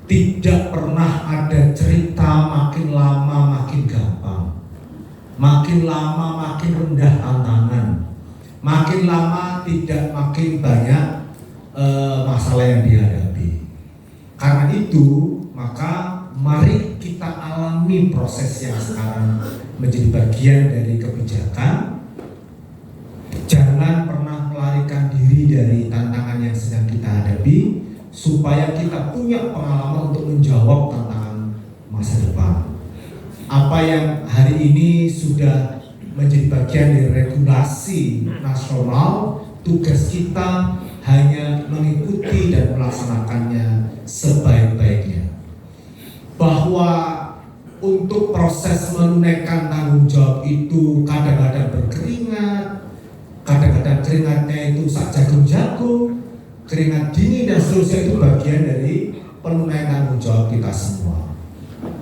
Tidak pernah ada cerita makin lama makin gampang, makin lama makin rendah tantangan, makin lama tidak makin banyak masalah yang dihadapi. Karena itu maka mari kita alami proses yang sekarang menjadi bagian dari kebijakan. Jangan pernah melarikan diri dari tantangan yang sedang kita hadapi, supaya kita punya pengalaman untuk menjawab tantangan masa depan. Apa yang hari ini sudah menjadi bagian dari regulasi nasional, tugas kita hanya mengikuti dan melaksanakannya sebaik-baiknya. Bahwa untuk proses menunaikan tanggung jawab itu kadang-kadang berkeringat, kadang-kadang keringatnya itu sak jagung-jagung, keringat dingin dan seterusnya, itu bagian dari penunaian tanggung jawab kita semua.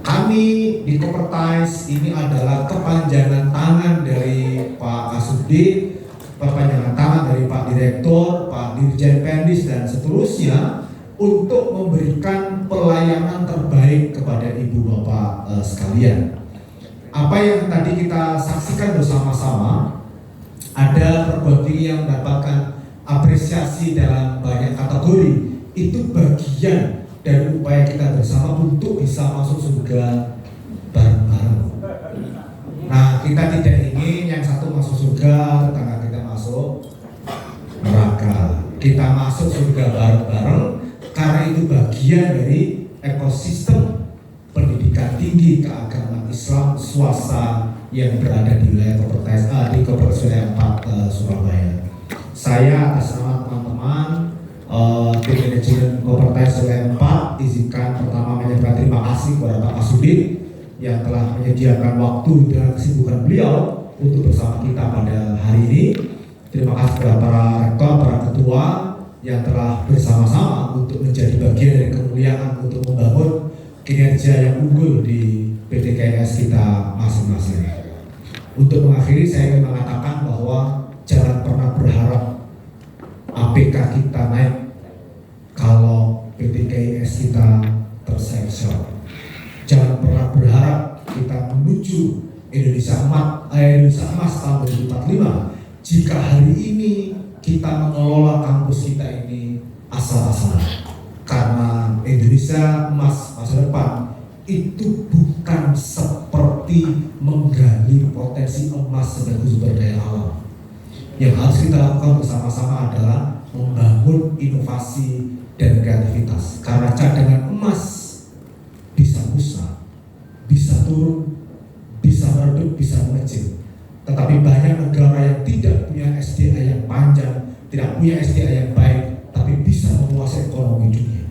Kami di Kopertais ini adalah kepanjangan tangan dari Pak Kasubdit, kepanjangan tangan dari Pak Direktur, Pak Dirjen Pendis dan seterusnya, untuk memberikan pelayanan terbaik kepada ibu bapak sekalian. Apa yang tadi kita saksikan bersama-sama, ada perguruan tinggi yang mendapatkan apresiasi dalam banyak kategori, itu bagian dari upaya kita bersama untuk bisa masuk surga bareng-bareng. Nah, kita tidak ingin yang satu masuk surga, tetangga kita masuk neraka. Kita masuk surga bareng-bareng karena itu bagian dari ekosistem pendidikan tinggi keagamaan Islam swasta yang berada di wilayah Kopertais, di Kopertais wilayah 4 Surabaya. Saya atas nama teman-teman tim manajemen Kopertais wilayah 4 izinkan pertama menyampaikan terima kasih kepada Pak Kasubdit yang telah menyediakan waktu dengan kesibukan beliau untuk bersama kita pada hari ini. Terima kasih kepada para rektor, para ketua yang telah bersama-sama untuk menjadi bagian dari kemuliaan untuk membangun kinerja yang unggul di PT KNS kita masing-masing. Untuk mengakhiri, saya ingin mengatakan bahwa jangan pernah berharap APK kita naik kalau PT KNS kita tersengsel. Jangan pernah berharap kita menuju Indonesia Emas tahun 2045 jika hari ini kita mengelola kampus kita ini asal-asalan. Karena Indonesia Emas masa depan itu bukan seperti menggali potensi emas sebagai sumber daya alam. Yang harus kita lakukan bersama-sama adalah membangun inovasi dan kreativitas. Karena cadangan emas bisa rusak, bisa turun, bisa meredup, bisa mengecil. Tetapi banyak negara yang tidak punya SDA yang panjang, tidak punya SDA yang baik, tapi bisa menguasai ekonomi dunia.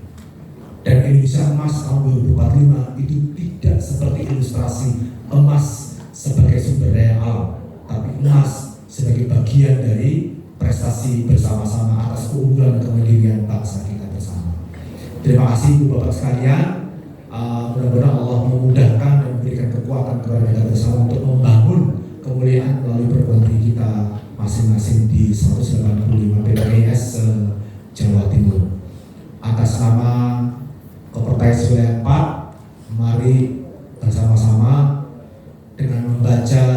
Dan Indonesia Emas tahun 2045 itu tidak seperti ilustrasi emas sebagai sumber daya alam, tapi emas sebagai bagian dari prestasi bersama-sama atas keunggulan dan kemandirian bangsa kita bersama. Terima kasih Ibu Bapak sekalian. Mudah-mudahan Allah memudahkan dan memberikan kekuatan kepada kita bersama untuk membangun kemuliaan melalui perguruan tinggi kita masing-masing di 185 PTKIS Jawa Timur. Atas nama Kopertais wilayah 4, mari bersama-sama dengan membaca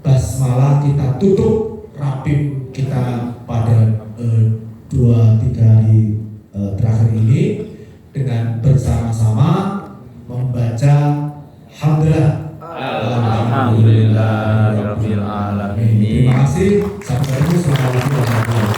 basmalah kita tutup rapim kita pada 2-3 hari terakhir ini dengan bersama-sama membaca hamdalah. Alhamdulillahirabbil alamin. Terima kasih. Sampai jumpa.